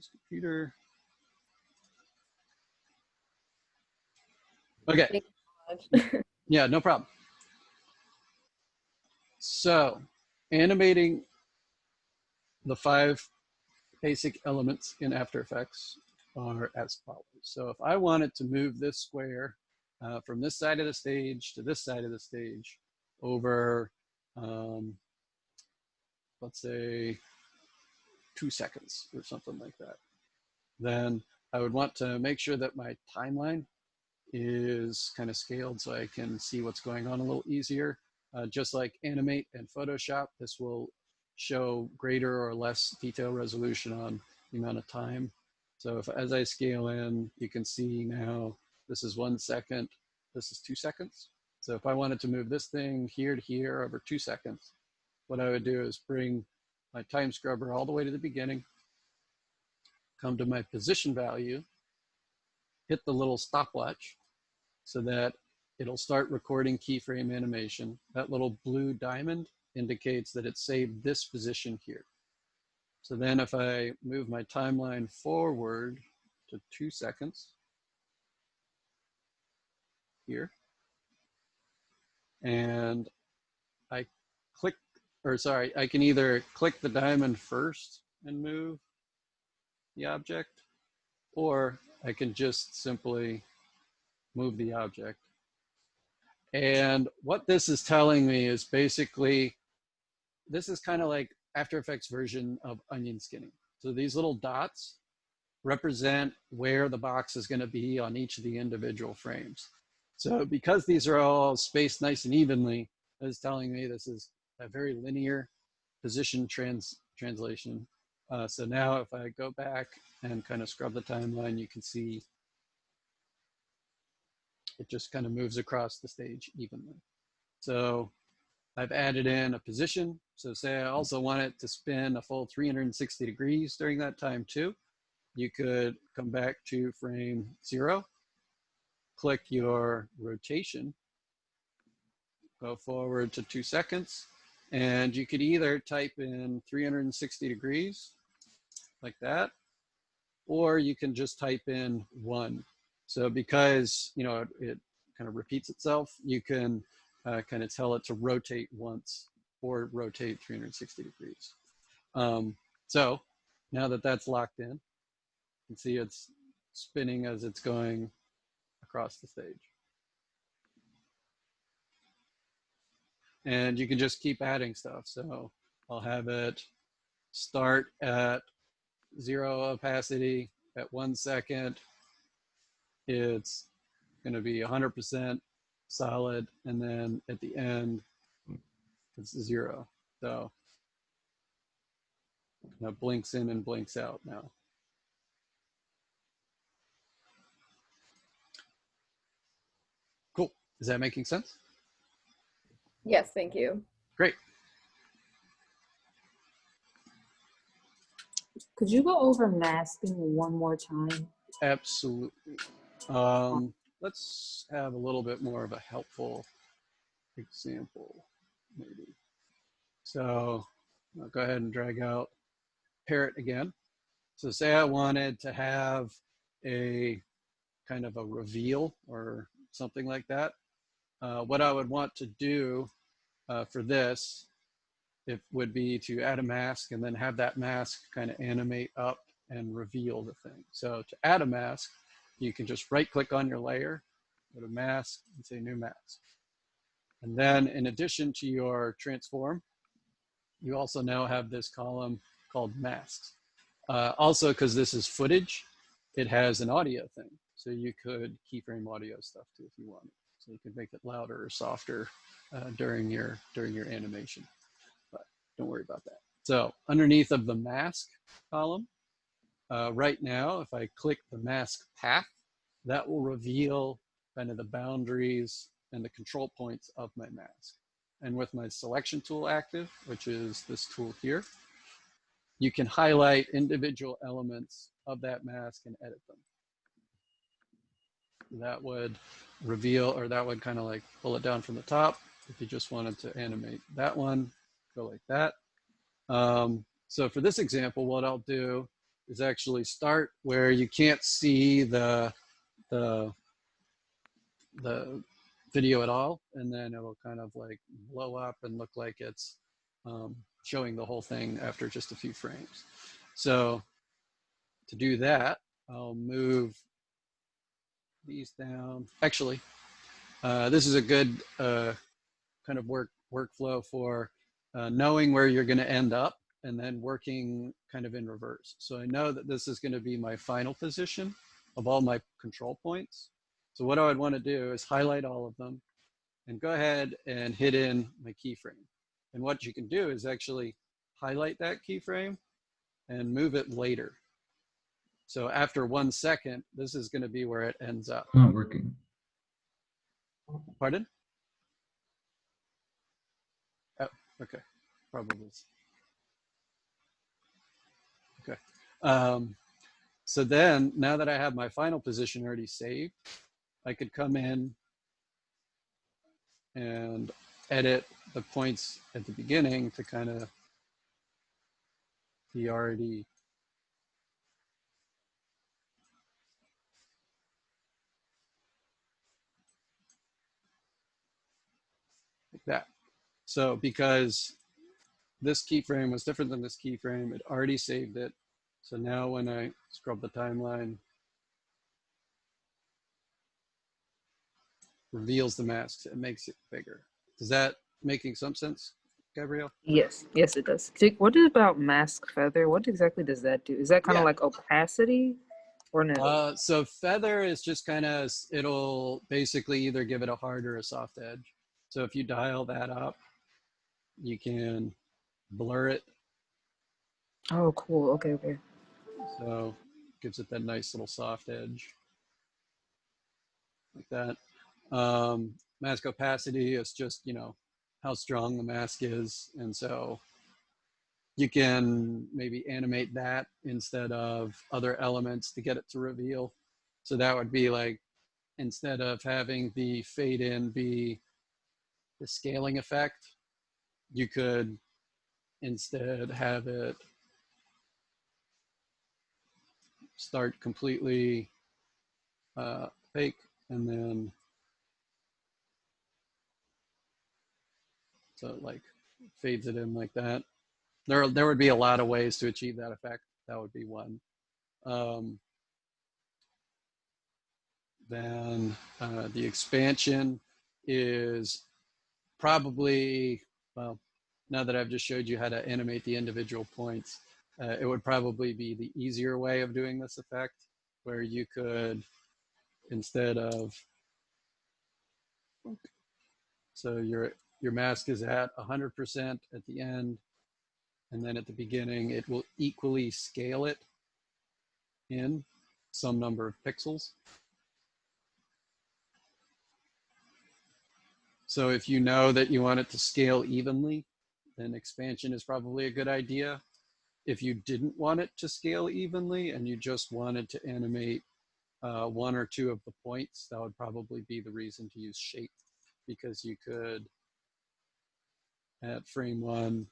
this computer. Okay. Thank you so much. Yeah, no problem. So animating the 5 basic elements in After Effects are as follows. So if I wanted to move this square from this side of the stage to this side of the stage over, let's say 2 seconds or something like that, then I would want to make sure that my timeline is kind of scaled so I can see what's going on a little easier. Just like Animate and Photoshop, this will show greater or less detail resolution on the amount of time. So if, as I scale in, you can see now this is 1 second, this is 2 seconds. So if I wanted to move this thing here to here over 2 seconds, what I would do is bring my time scrubber all the way to the beginning, come to my position value, hit the little stopwatch so that it'll start recording keyframe animation. That little blue diamond indicates that it saved this position here. So then if I move my timeline forward to 2 seconds here, and I click, or sorry, I can either click the diamond first and move the object, or I can just simply move the object. And what this is telling me is basically, this is kind of like After Effects version of onion skinning. So these little dots represent where the box is going to be on each of the individual frames. So because these are all spaced nice and evenly, it's telling me this is a very linear position translation. So now if I go back and kind of scrub the timeline, you can see it just kind of moves across the stage evenly. So I've added in a position. So say I also want it to spin a full 360 degrees during that time too. You could come back to frame 0, click your rotation, go forward to 2 seconds, and you could either type in 360 degrees like that, or you can just type in 1. So because, you know, it kind of repeats itself, you can kind of tell it to rotate once or rotate 360 degrees. So now that that's locked in, you can see it's spinning as it's going across the stage. And you can just keep adding stuff. So I'll have it start at 0 opacity at 1 second. It's going to be 100% solid, and then at the end it's 0. So it blinks in and blinks out now. Cool. Is that making sense? Yes, thank you. Great. Could you go over masking one more time? Absolutely. Let's have a little bit more of a helpful example, maybe. So I'll go ahead and drag out parrot again. So say I wanted to have a kind of a reveal or something like that. What I would want to do for this, it would be to add a mask and then have that mask kind of animate up and reveal the thing. So to add a mask, you can just right click on your layer, go to mask and say new mask. And then in addition to your transform, you also now have this column called masks. Also, because this is footage, it has an audio thing. So you could keyframe audio stuff too if you wanted. So you could make it louder or softer during your animation. But don't worry about that. So underneath of the mask column, right now, if I click the mask path, that will reveal kind of the boundaries and the control points of my mask. And with my selection tool active, which is this tool here, you can highlight individual elements of that mask and edit them. That would reveal, or that would kind of like pull it down from the top. If you just wanted to animate that one, go like that. So for this example, what I'll do is actually start where you can't see the the video at all, and then it'll kind of like blow up and look like it's showing the whole thing after just a few frames. So to do that, I'll move these down. Actually, this is a good kind of workflow for knowing where you're going to end up and then working kind of in reverse. So I know that this is going to be my final position of all my control points. So what I would want to do is highlight all of them and go ahead and hit in my keyframe. And what you can do is actually highlight that keyframe and move it later. So after 1 second, this is going to be where it ends up. Not working. Pardon? Oh, okay, probably. Okay. So then, now that I have my final position already saved, I could come in and edit the points at the beginning to kind of be already like that. So because this keyframe was different than this keyframe, it already saved it. So now when I scrub the timeline, reveals the masks, it makes it bigger. Is that making some sense, Gabrielle? Yes, yes, it does. What is about mask feather? What exactly does that do? Is that kind of Yeah. like opacity or no? So feather is just kind of, it'll basically either give it a hard or a soft edge. So if you dial that up, you can blur it. Oh, cool. Okay, okay. So gives it that nice little soft edge like that. Mask opacity is just, how strong the mask is. And so you can maybe animate that instead of other elements to get it to reveal. So that would be like, instead of having the fade in be the scaling effect, you could instead have it start completely fake and then so it like fades it in like that. There would be a lot of ways to achieve that effect. That would be one. Then the expansion is probably, well, now that I've just showed you how to animate the individual points, it would probably be the easier way of doing this effect, where you could, instead of, so your mask is at 100% at the end, and then at the beginning, it will equally scale it in some number of pixels. So if you know that you want it to scale evenly, then expansion is probably a good idea. If you didn't want it to scale evenly and you just wanted to animate one or two of the points, that would probably be the reason to use shape, because you could, at frame 1,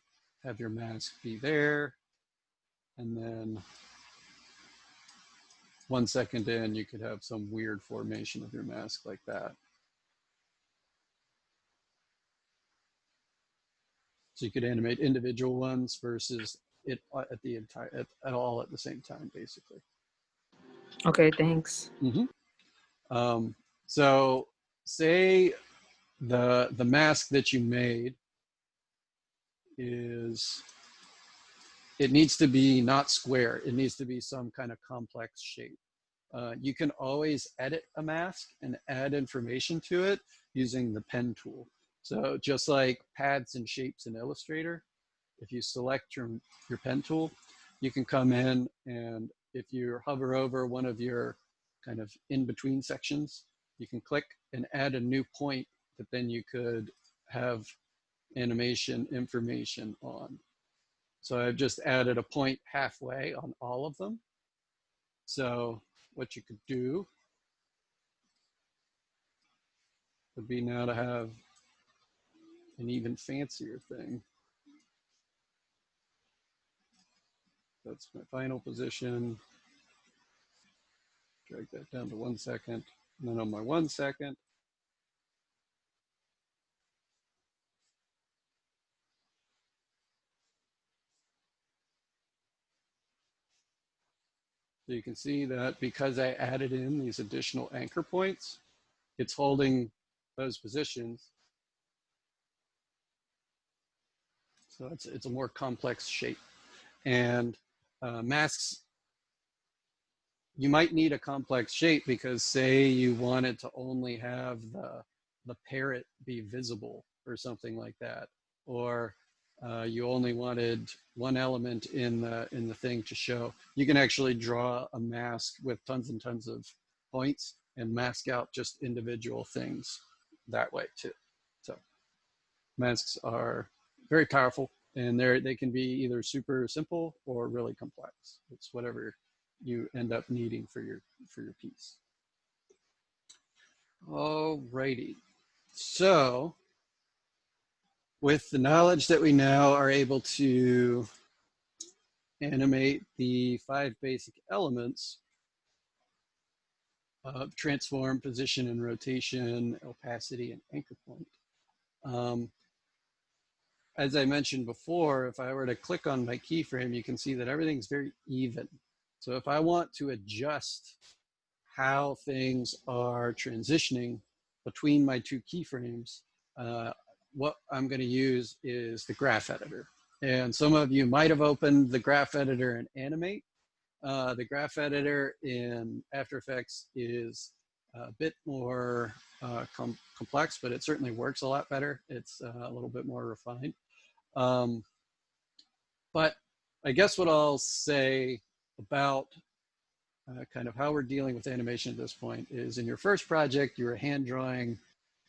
have your mask be there, and then 1 second in, you could have some weird formation of your mask like that. So you could animate individual ones versus it at the entire at all at the same time, basically. Okay, thanks. So say the mask that you made is, it needs to be not square. It needs to be some kind of complex shape. You can always edit a mask and add information to it using the pen tool. So just like paths and shapes in Illustrator, if you select your pen tool, you can come in, and if you hover over one of your kind of in-between sections, you can click and add a new point that then you could have animation information on. So I've just added a point halfway on all of them. So what you could do would be now to have an even fancier thing. That's my final position. Drag that down to 1 second. And then on my 1 second, so you can see that because I added in these additional anchor points, it's holding those positions. So it's a more complex shape. And masks, you might need a complex shape because say you wanted to only have the parrot be visible or something like that, or you only wanted one element in the thing to show. You can actually draw a mask with tons and tons of points and mask out just individual things that way too. So masks are very powerful, and they can be either super simple or really complex. It's whatever you end up needing for your piece. Alrighty. So with the knowledge that we now are able to animate the 5 basic elements of transform, position, and rotation, opacity, and anchor point. As I mentioned before, if I were to click on my keyframe, you can see that everything's very even. So if I want to adjust how things are transitioning between my 2 keyframes, what I'm going to use is the graph editor. And some of you might have opened the graph editor in Animate. The graph editor in After Effects is a bit more complex, but it certainly works a lot better. It's a little bit more refined. But I guess what I'll say about kind of how we're dealing with animation at this point is in your first project, you were hand drawing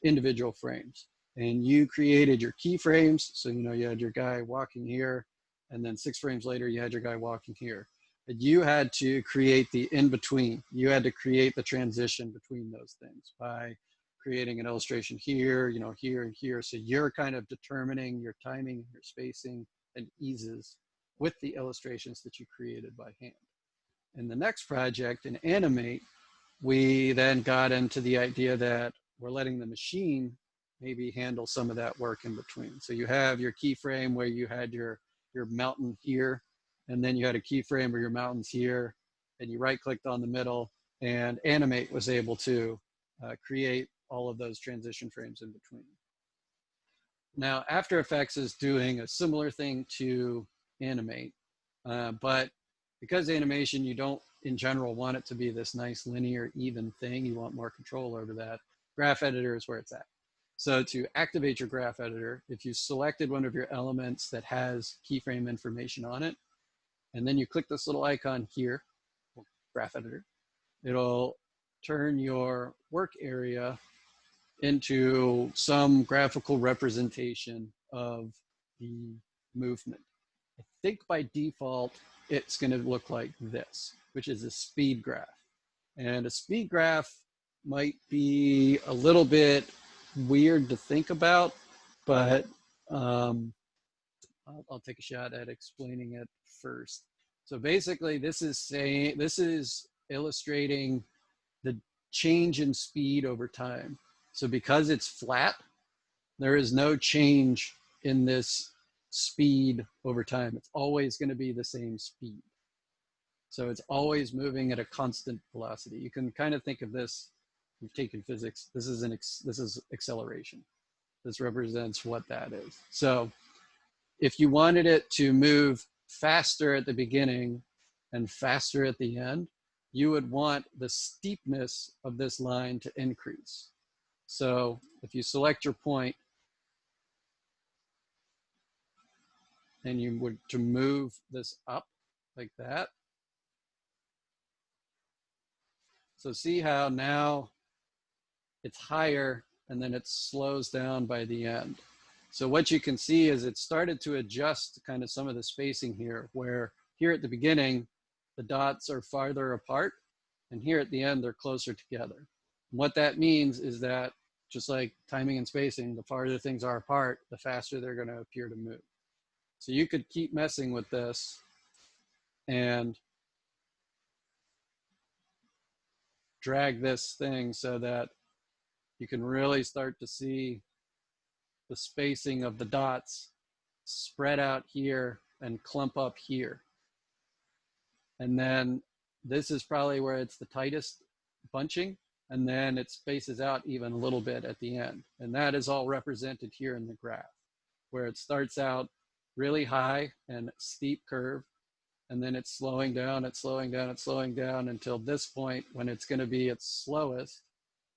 individual frames and you created your keyframes. So, you know, you had your guy walking here, and then 6 frames later, you had your guy walking here. But you had to create the in-between. You had to create the transition between those things by creating an illustration here, you know, here and here. So you're kind of determining your timing, your spacing, and eases with the illustrations that you created by hand. In the next project, in Animate, we then got into the idea that we're letting the machine maybe handle some of that work in between. So you have your keyframe where you had your mountain here, and then you had a keyframe where your mountain's here, and you right-clicked on the middle, and Animate was able to create all of those transition frames in between. Now, After Effects is doing a similar thing to Animate, but because animation, you don't, in general, want it to be this nice linear, even thing. You want more control over that. Graph Editor is where it's at. So to activate your Graph Editor, if you selected one of your elements that has keyframe information on it, and then you click this little icon here, Graph Editor, it'll turn your work area into some graphical representation of the movement. I think by default, it's going to look like this, which is a speed graph. And a speed graph might be a little bit weird to think about, but I'll take a shot at explaining it first. So basically, this is illustrating the change in speed over time. So because it's flat, there is no change in this speed over time. It's always going to be the same speed. So it's always moving at a constant velocity. You can kind of think of this, you've taken physics, this is acceleration. This represents what that is. So if you wanted it to move faster at the beginning and faster at the end, you would want the steepness of this line to increase. So if you select your point and you were to move this up like that, so see how now it's higher and then it slows down by the end. So what you can see is it started to adjust kind of some of the spacing here, where here at the beginning, the dots are farther apart, and here at the end, they're closer together. And what that means is that just like timing and spacing, the farther things are apart, the faster they're going to appear to move. So you could keep messing with this and drag this thing so that you can really start to see the spacing of the dots spread out here and clump up here. And then this is probably where it's the tightest bunching, and then it spaces out even a little bit at the end. And that is all represented here in the graph, where it starts out really high and steep curve, and then it's slowing down, it's slowing down, it's slowing down until this point when it's going to be its slowest,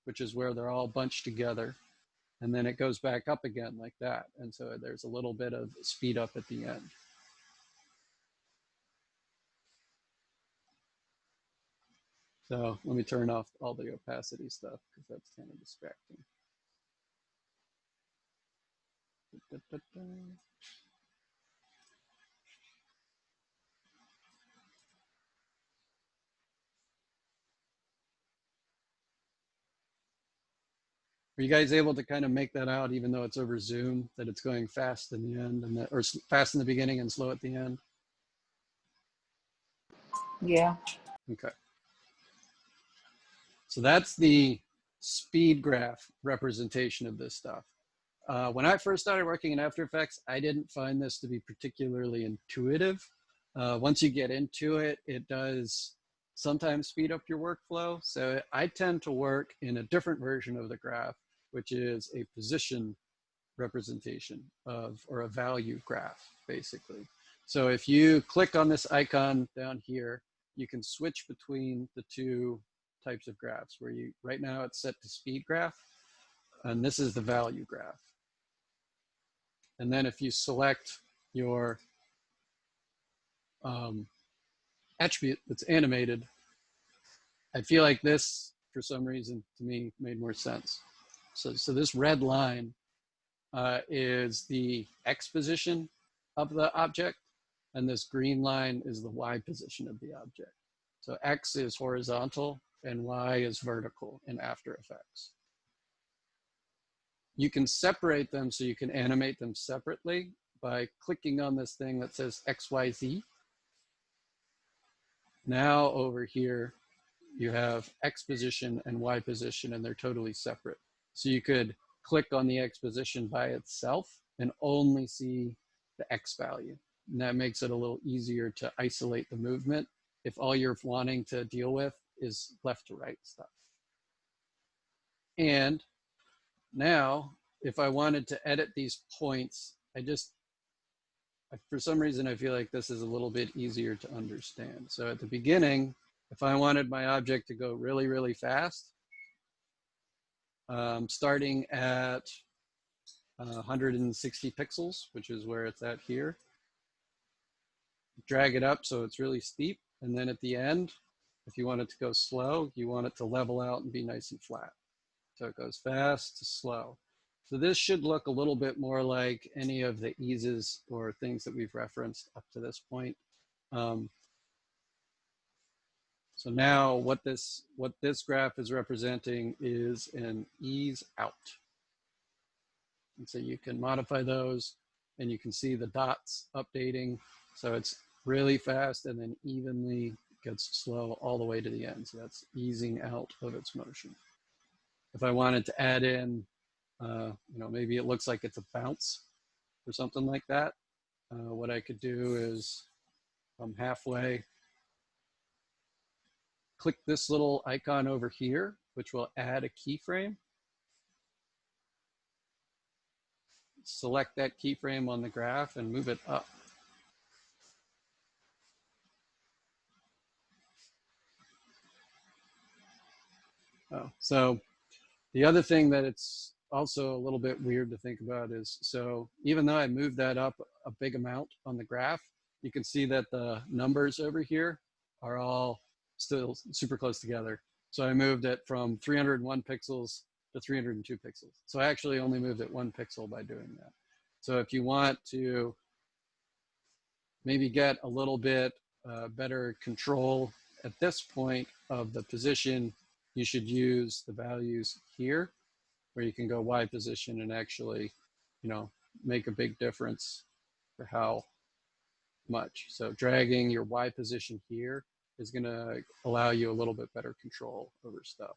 which is where they're all bunched together. And then it goes back up again like that. And so there's a little bit of speed up at the end. So let me turn off all the opacity stuff because that's kind of distracting. Da, da, da, da. Are you guys able to kind of make that out, even though it's over Zoom, that it's going fast in the end, and or fast in the beginning and slow at the end? Yeah. Okay. So that's the speed graph representation of this stuff. When I first started working in After Effects, I didn't find this to be particularly intuitive. Once you get into it, it does sometimes speed up your workflow. So I tend to work in a different version of the graph, which is a position representation of, or a value graph, basically. So if you click on this icon down here, you can switch between the two types of graphs where you, right now it's set to speed graph, and this is the value graph. And then if you select your attribute that's animated, I feel like this, for some reason, to me, made more sense. So this red line is the X position of the object, and this green line is the Y position of the object. So X is horizontal and Y is vertical in After Effects. You can separate them so you can animate them separately by clicking on this thing that says XYZ. Now over here, you have X position and Y position, and they're totally separate. So you could click on the X position by itself and only see the X value. And that makes it a little easier to isolate the movement if all you're wanting to deal with is left to right stuff. And now, if I wanted to edit these points, for some reason, I feel like this is a little bit easier to understand. So at the beginning, if I wanted my object to go really, really fast, starting at 160 pixels, which is where it's at here, drag it up so it's really steep. And then at the end, if you want it to go slow, you want it to level out and be nice and flat. So it goes fast to slow. So this should look a little bit more like any of the eases or things that we've referenced up to this point. So now what this graph is representing is an ease out. And so you can modify those and you can see the dots updating. So it's really fast and then evenly gets slow all the way to the end. So that's easing out of its motion. If I wanted to add in, maybe it looks like it's a bounce or something like that. What I could do is from halfway, click this little icon over here, which will add a keyframe. Select that keyframe on the graph and move it up. So the other thing that it's also a little bit weird to think about is, so even though I moved that up a big amount on the graph, you can see that the numbers over here are all still super close together. So I moved it from 301 pixels to 302 pixels. So I actually only moved it 1 pixel by doing that. So if you want to maybe get a little bit better control at this point of the position, you should use the values here, where you can go Y position and actually, make a big difference for how much. So dragging your Y position here is going to allow you a little bit better control over stuff.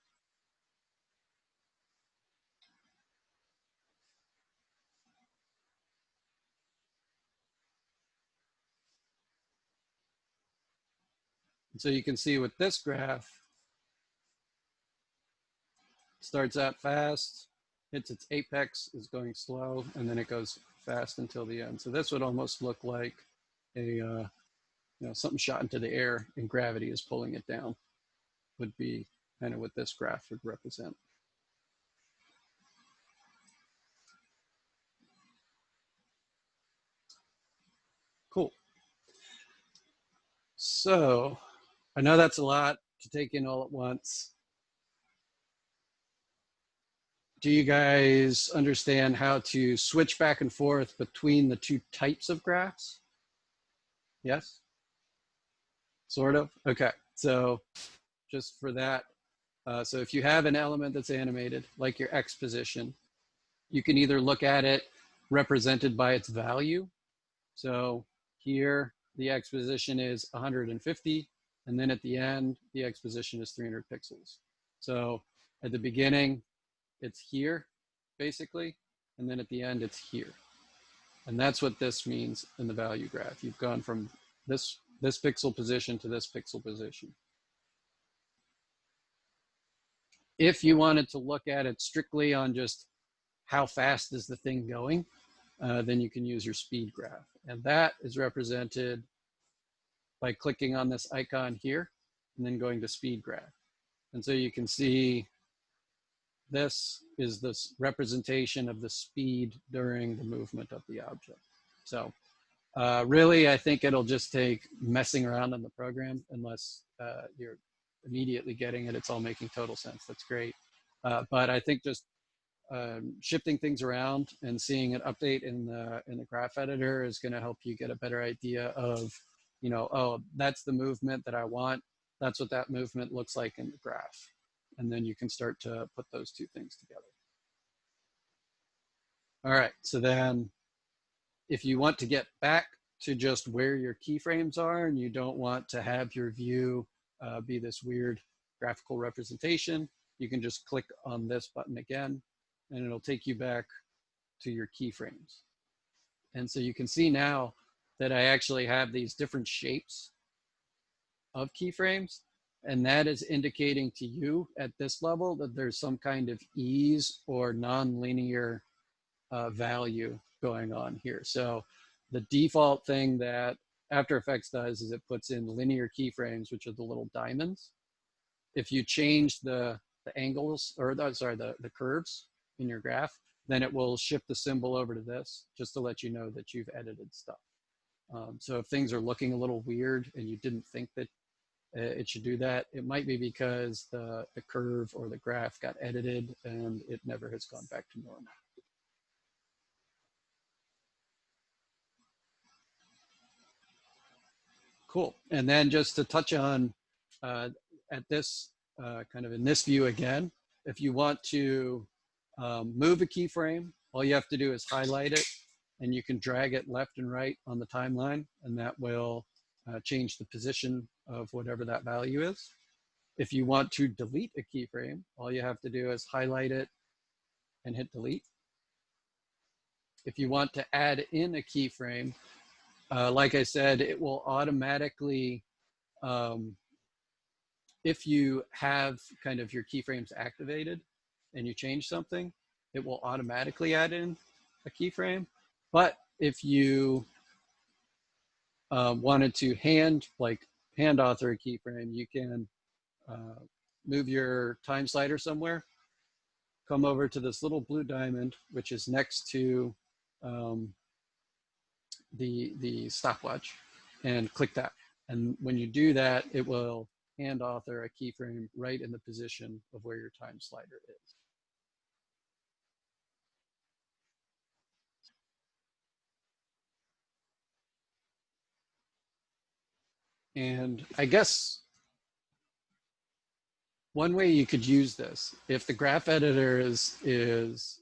And so you can see with this graph, starts out fast, hits its apex, is going slow, and then it goes fast until the end. So this would almost look like a something shot into the air and gravity is pulling it down, would be kind of what this graph would represent. Cool. So I know that's a lot to take in all at once. Do you guys understand how to switch back and forth between the two types of graphs? Yes? Sort of? Okay. So just for that, so if you have an element that's animated, like your X position, you can either look at it represented by its value. So here, the X position is 150, and then at the end, the X position is 300 pixels. So at the beginning, it's here, basically, and then at the end, it's here. And that's what this means in the value graph. You've gone from this pixel position to this pixel position. If you wanted to look at it strictly on just how fast is the thing going, then you can use your speed graph. And that is represented by clicking on this icon here and then going to speed graph. And so you can see this is this representation of the speed during the movement of the object. So really, I think it'll just take messing around in the program unless you're immediately getting it. It's all making total sense. That's great. But I think just shifting things around and seeing an update in the graph editor is going to help you get a better idea of, oh, that's the movement that I want. That's what that movement looks like in the graph. And then you can start to put those two things together. All right, so then if you want to get back to just where your keyframes are and you don't want to have your view be this weird graphical representation, you can just click on this button again and it'll take you back to your keyframes. And so you can see now that I actually have these different shapes of keyframes, and that is indicating to you at this level that there's some kind of ease or nonlinear value going on here. So the default thing that After Effects does is it puts in linear keyframes, which are the little diamonds. If you change the angles, or the curves in your graph, then it will shift the symbol over to this, just to let you know that you've edited stuff. So if things are looking a little weird and you didn't think that it should do that, it might be because the curve or the graph got edited and it never has gone back to normal. Cool. And then just to touch on at this kind of in this view again, if you want to move a keyframe, all you have to do is highlight it and you can drag it left and right on the timeline, and that will change the position of whatever that value is. If you want to delete a keyframe, all you have to do is highlight it and hit delete. If you want to add in a keyframe, like I said, it will automatically, if you have kind of your keyframes activated and you change something, it will automatically add in a keyframe. But if you wanted to hand author a keyframe, you can move your time slider somewhere, come over to this little blue diamond, which is next to the stopwatch, and click that. And when you do that, it will hand author a keyframe right in the position of where your time slider is. And I guess one way you could use this, if the graph editor is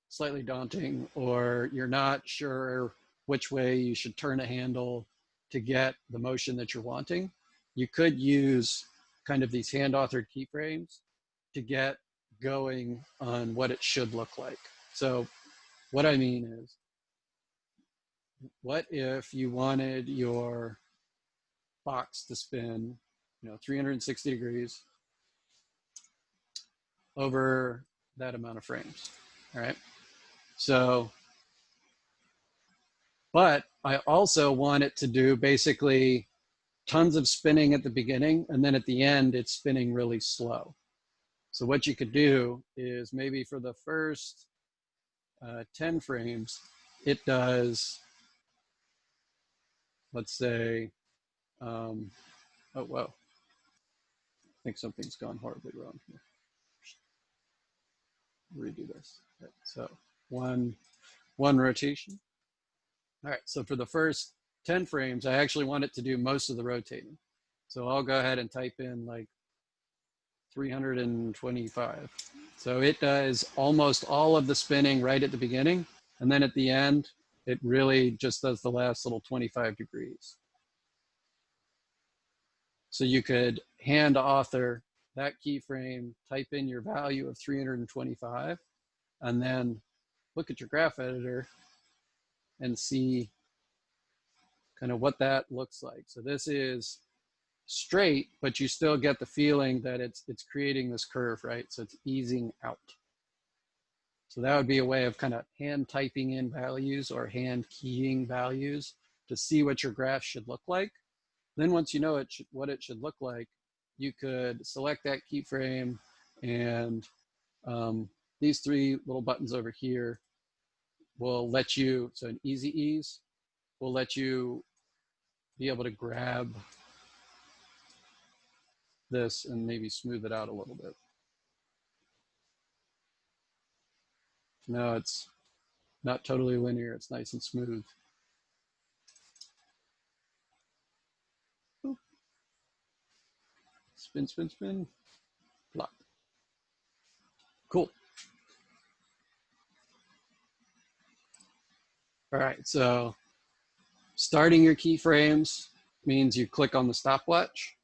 slightly daunting, or you're not sure which way you should turn a handle, to get the motion that you're wanting, you could use kind of these hand-authored keyframes to get going on what it should look like. So what I mean is, what if you wanted your box to spin, 360 degrees over that amount of frames, all right? So, but I also want it to do basically tons of spinning at the beginning, and then at the end, it's spinning really slow. So what you could do is maybe for the first 10 frames, it does, let's say, oh, whoa, I think something's gone horribly wrong here. Redo this. Okay, so one rotation. All right, so for the first 10 frames, I actually want it to do most of the rotating. So I'll go ahead and type in like 325. So it does almost all of the spinning right at the beginning. And then at the end, it really just does the last little 25 degrees. So you could hand author that keyframe, type in your value of 325, and then look at your graph editor and see kind of what that looks like. So this is straight, but you still get the feeling that it's creating this curve, right? So it's easing out. So that would be a way of kind of hand typing in values or hand keying values to see what your graph should look like. Then once you know what it should look like, you could select that keyframe, and these three little buttons over here will let you, so an easy ease will let you be able to grab this and maybe smooth it out a little bit. No, it's not totally linear. It's nice and smooth. Boop. Spin, spin, spin. Plop. Cool. All right, so starting your keyframes means you click on the stopwatch.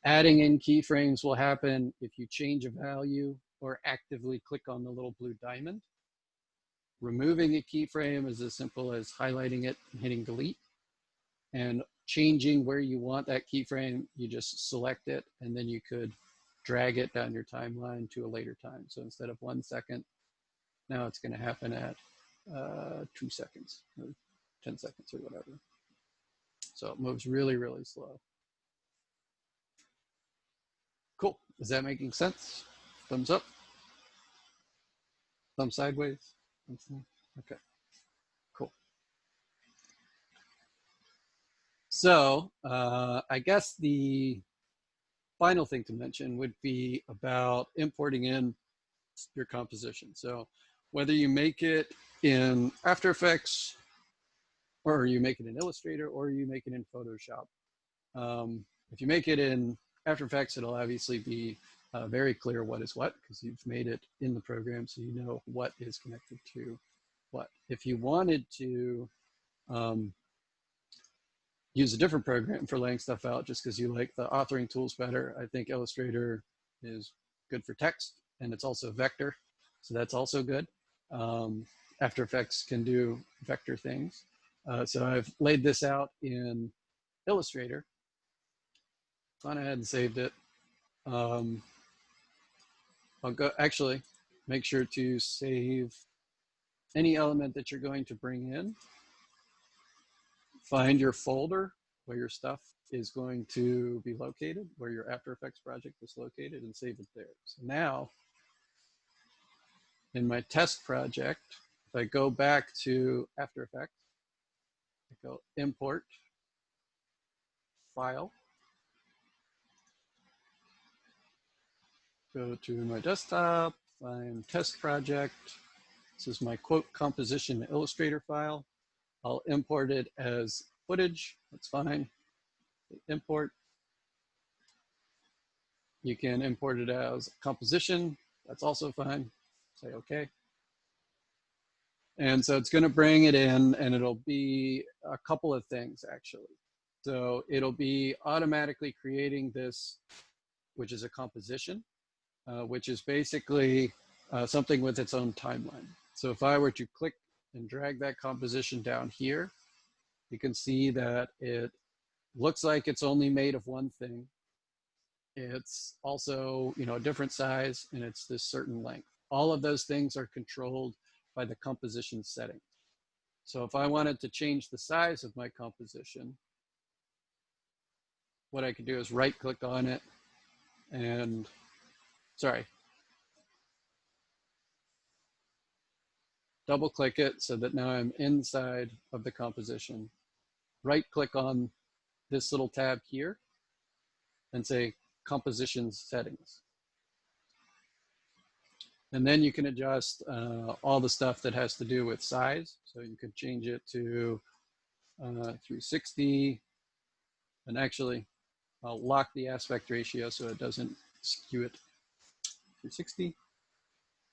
Adding in keyframes will happen if you change a value or actively click on the little blue diamond. Removing a keyframe is as simple as highlighting it and hitting delete. And changing where you want that keyframe, you just select it, and then you could drag it down your timeline to a later time. So instead of 1 second, now it's going to happen at 2 seconds or 10 seconds or whatever. So it moves really, really slow. Cool. Is that making sense? Thumbs up. Thumb sideways. Okay. Cool. So I guess the final thing to mention would be about importing in your composition. So whether you make it in After Effects, or you make it in Illustrator, or you make it in Photoshop. If you make it in After Effects, it'll obviously be very clear what is what, because you've made it in the program, so you know what is connected to what. If you wanted to use a different program for laying stuff out just because you like the authoring tools better, I think Illustrator is good for text, and it's also vector, so that's also good. After Effects can do vector things. So I've laid this out in Illustrator. Gone ahead and saved it. I'll go, actually, make sure to save any element that you're going to bring in. Find your folder where your stuff is going to be located, where your After Effects project is located, and save it there. So now, in my test project, if I go back to After Effects, I go Import, File, go to my desktop, find Test Project. This is my quote composition Illustrator file. I'll import it as footage, that's fine. Import. You can import it as composition, that's also fine. Say okay. And so it's going to bring it in, and it'll be a couple of things actually. So it'll be automatically creating this, which is a composition, which is basically something with its own timeline. So if I were to click and drag that composition down here, you can see that it looks like it's only made of one thing. It's also, a different size, and it's this certain length. All of those things are controlled by the composition settings. So if I wanted to change the size of my composition, what I could do is right click on it and, sorry, double click it so that now I'm inside of the composition. Right click on this little tab here and say composition settings. And then you can adjust all the stuff that has to do with size. So you could change it to 360, and actually I'll lock the aspect ratio so it doesn't skew it 360.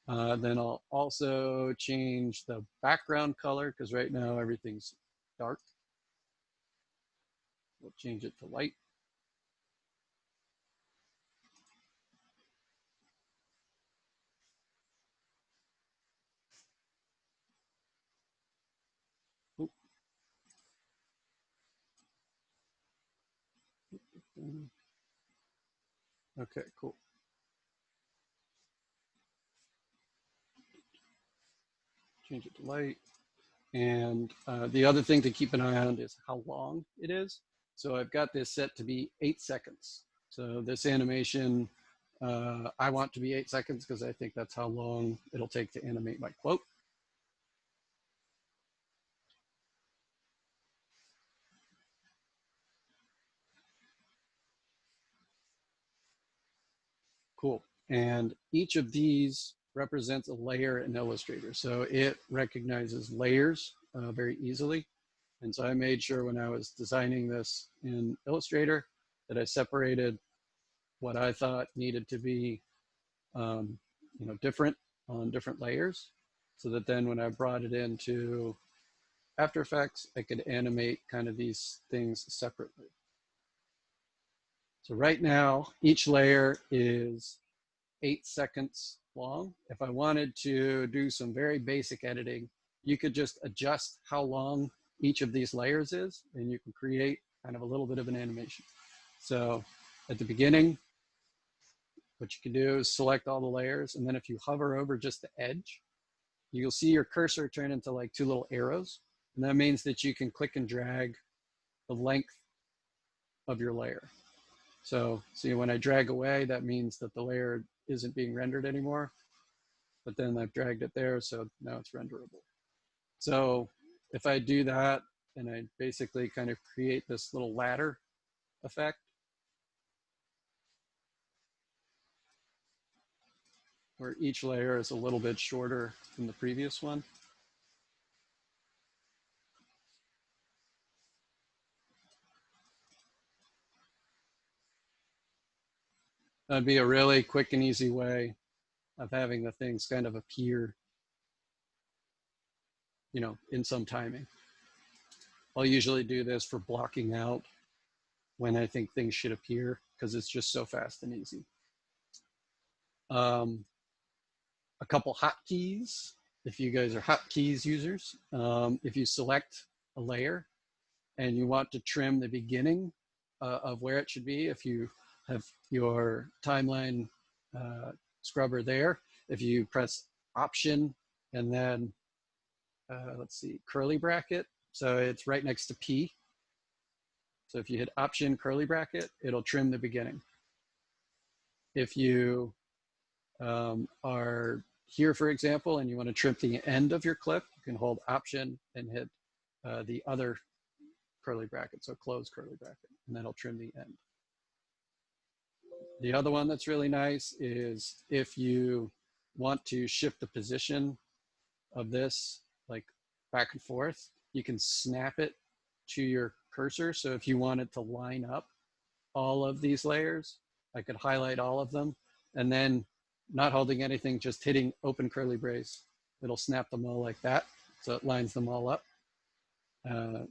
Then I'll also change the background color because right now everything's dark. We'll change it to light. Oop. Okay, cool. Change it to light. And the other thing to keep an eye on is how long it is. So I've got this set to be 8 seconds. So this animation, I want to be 8 seconds because I think that's how long it'll take to animate my quote. Cool. And each of these represents a layer in Illustrator. So it recognizes layers very easily. And so I made sure when I was designing this in Illustrator that I separated what I thought needed to be different on different layers, so that then when I brought it into After Effects, I could animate kind of these things separately. So right now, each layer is 8 seconds long. If I wanted to do some very basic editing, you could just adjust how long each of these layers is, and you can create kind of a little bit of an animation. So at the beginning, what you can do is select all the layers, and then if you hover over just the edge, you'll see your cursor turn into like 2 little arrows. And that means that you can click and drag the length of your layer. So see, when I drag away, that means that the layer isn't being rendered anymore. But then I've dragged it there, so now it's renderable. So if I do that, and I basically kind of create this little ladder effect, where each layer is a little bit shorter than the previous one. That'd be a really quick and easy way of having the things kind of appear, in some timing. I'll usually do this for blocking out when I think things should appear because it's just so fast and easy. A couple hotkeys, if you guys are hotkeys users. If you select a layer and you want to trim the beginning of where it should be, if you have your timeline scrubber there, if you press Option and then let's see, curly bracket, so it's right next to P. So if you hit Option curly bracket, it'll trim the beginning. If you are here, for example, and you want to trim the end of your clip, you can hold Option and hit the other curly bracket, so close curly bracket, and that'll trim the end. The other one that's really nice is if you want to shift the position of this, like back and forth, you can snap it to your cursor. So if you wanted to line up all of these layers, I could highlight all of them, and then not holding anything, just hitting open curly brace, it'll snap them all like that. So it lines them all up.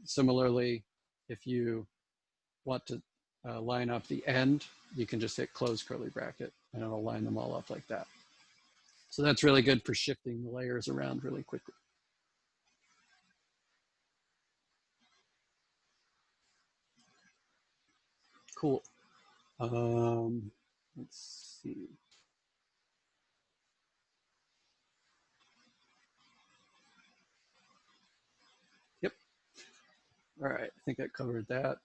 Similarly, if you want to line up the end, you can just hit close curly bracket and it'll line them all up like that. So that's really good for shifting the layers around really quickly. Cool. Let's see. Yep. All right. I think I covered that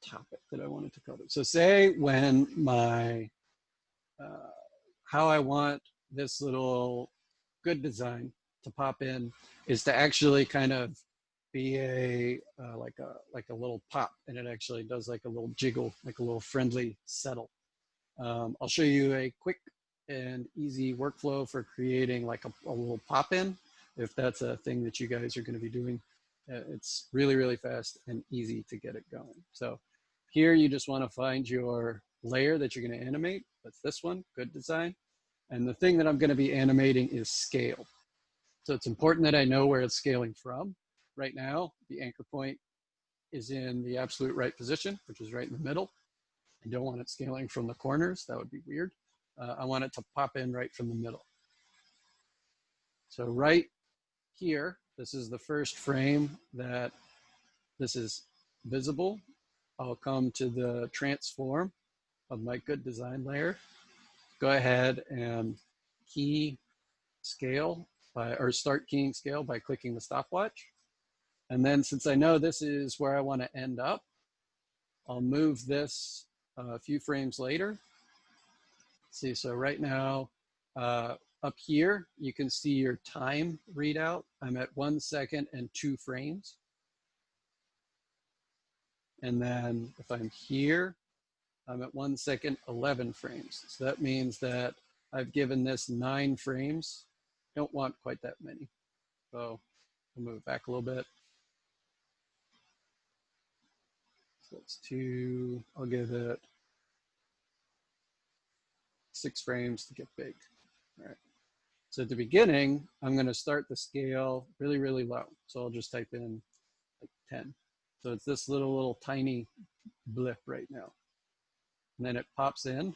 topic that I wanted to cover. So say when my, how I want this little good design to pop in is to actually kind of be like a little pop, and it actually does like a little jiggle, like a little friendly settle. I'll show you a quick and easy workflow for creating like a little pop in, if that's a thing that you guys are going to be doing. It's really, really fast and easy to get it going. So here you just want to find your layer that you're going to animate. That's this one, good design. And the thing that I'm going to be animating is scale. So it's important that I know where it's scaling from. Right now, the anchor point is in the absolute right position, which is right in the middle. I don't want it scaling from the corners. That would be weird. I want it to pop in right from the middle. So right here, this is the first frame that this is visible. I'll come to the transform of my good design layer. Go ahead and key scale by, or start keying scale by clicking the stopwatch. And then since I know this is where I want to end up, I'll move this a few frames later. See, so right now, up here, you can see your time readout. I'm at 1 second and 2 frames. And then if I'm here, I'm at 1 second, 11 frames. So that means that I've given this 9 frames. Don't want quite that many. So I'll move it back a little bit. So that's 2, I'll give it 6 frames to get big. All right. So at the beginning, I'm going to start the scale really, really low. So I'll just type in like 10. So it's this little tiny blip right now. And then it pops in. And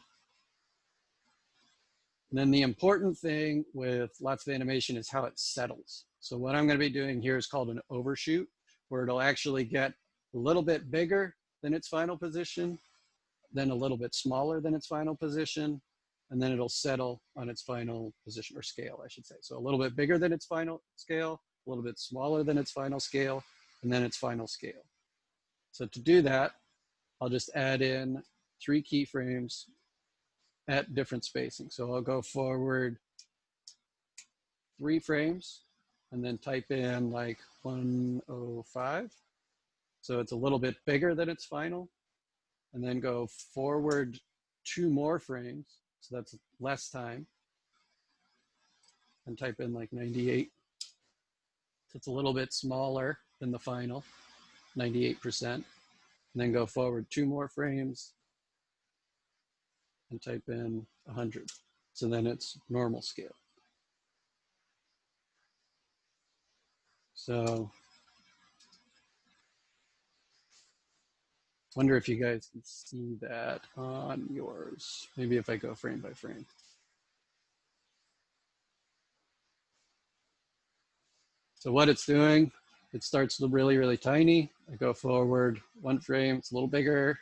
then the important thing with lots of animation is how it settles. So what I'm going to be doing here is called an overshoot, where it'll actually get a little bit bigger than its final position, then a little bit smaller than its final position, and then it'll settle on its final position, or scale, I should say. So a little bit bigger than its final scale, a little bit smaller than its final scale, and then its final scale. So to do that, I'll just add in 3 keyframes at different spacing. So I'll go forward 3 frames and then type in like 105. So it's a little bit bigger than its final, and then go forward 2 more frames. So that's less time, and type in like 98. So it's a little bit smaller than the final, 98%. And then go forward 2 more frames and type in 100. So then it's normal scale. So wonder if you guys can see that on yours. Maybe if I go frame by frame. So what it's doing, it starts really, really tiny. I go forward 1 frame, it's a little bigger,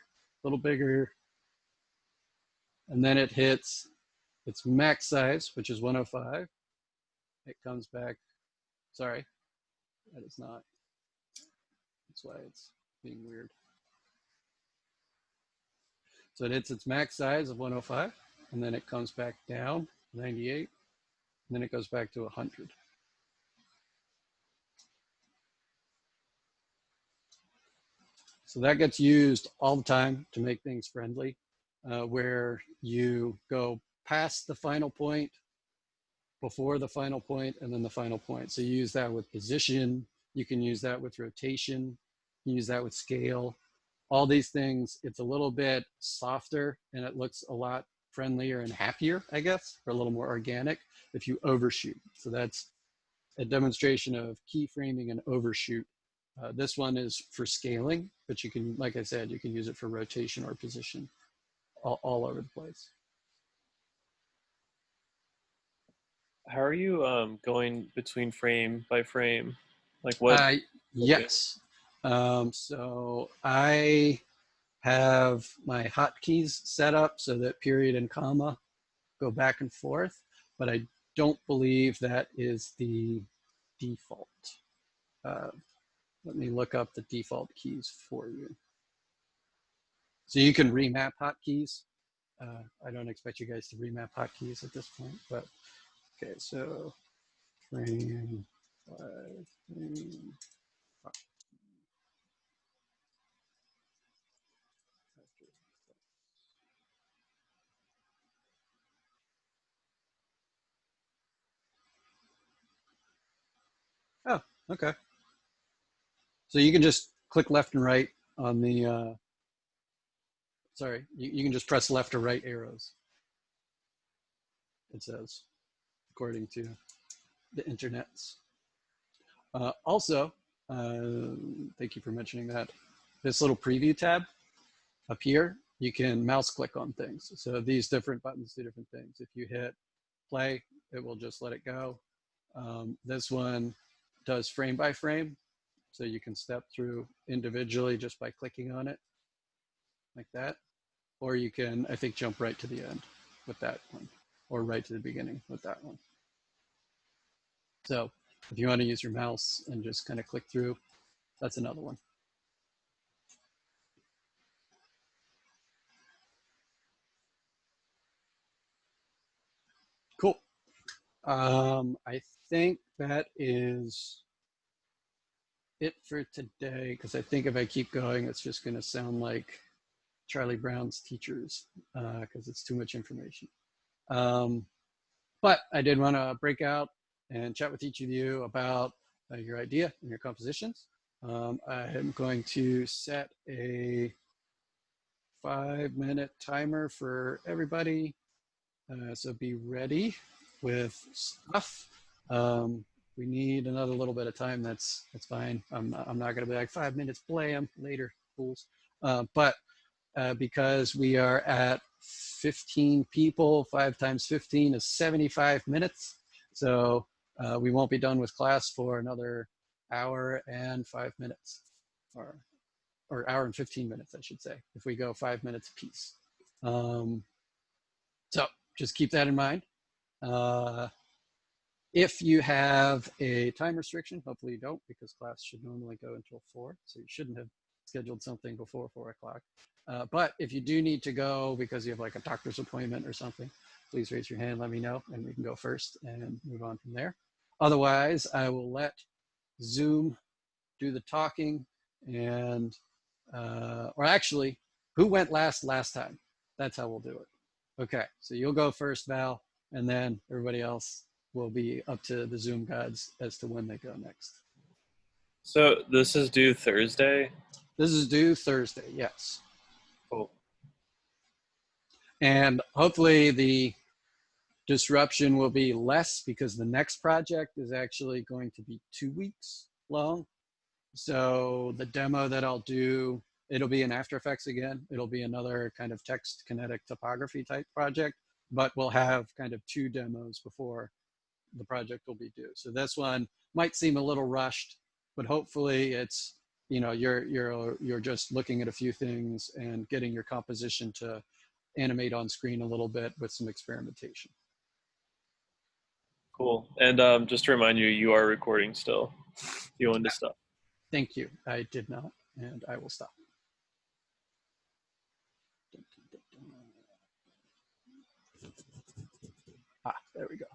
and then it hits its max size, which is 105. It comes back, sorry, that is not, that's why it's being weird. So it hits its max size of 105, and then it comes back down, 98, and then it goes back to 100. So that gets used all the time to make things friendly, where you go past the final point, before the final point, and then the final point. So you use that with position, you can use that with rotation, you can use that with scale. All these things, it's a little bit softer and it looks a lot friendlier and happier, I guess, or a little more organic if you overshoot. So that's a demonstration of keyframing and overshoot. This one is for scaling, but you can, like I said, you can use it for rotation or position all over the place. How are you going between frame by frame? Like what? Yes. So I have my hotkeys set up so that period and comma go back and forth, but I don't believe that is the default. Let me look up the default keys for you. So you can remap hotkeys. I don't expect you guys to remap hotkeys at this point, but okay, so frame by frame. Oh, okay. So you can just click left and right on the, sorry, you can just press left or right arrows, it says, according to the internets. Also, thank you for mentioning that. This little preview tab up here, you can mouse click on things. So these different buttons do different things. If you hit play, it will just let it go. This one does frame by frame. So you can step through individually just by clicking on it like that. Or you can, I think, jump right to the end with that one, or right to the beginning with that one. So if you want to use your mouse and just kind of click through, that's another one. Cool. I think that is it for today, because I think if I keep going, it's just going to sound like Charlie Brown's teachers, because it's too much information. But I did want to break out and chat with each of you about your idea and your compositions. I am going to set a 5-minute timer for everybody. So be ready with stuff. We need another little bit of time. That's fine. I'm not going to be like 5 minutes, blam, later, fools. But because we are at 15 people, 5 times 15 is 75 minutes. So we won't be done with class for another hour and 5 minutes, or hour and 15 minutes, I should say, if we go 5 minutes apiece. So just keep that in mind. If you have a time restriction, hopefully you don't, because class should normally go until 4, so you shouldn't have scheduled something before 4 o'clock. But if you do need to go because you have like a doctor's appointment or something, please raise your hand, let me know, and we can go first and move on from there. Otherwise, I will let Zoom do the talking, and, or actually, who went last time? That's how we'll do it. Okay, so you'll go first, Val, and then everybody else will be up to the Zoom gods as to when they go next. So this is due Thursday? This is due Thursday, yes. Cool. And hopefully the disruption will be less, because the next project is actually going to be 2 weeks long. So the demo that I'll do, it'll be in After Effects again. It'll be another kind of text kinetic topography type project, but we'll have kind of 2 demos before the project will be due. So this one might seem a little rushed, but hopefully it's, you know, you're just looking at a few things and getting your composition to animate on screen a little bit with some experimentation. Cool. And just to remind you, you are recording still. You wanted to stop. Thank you. I did not, and I will stop. Ah, there we go.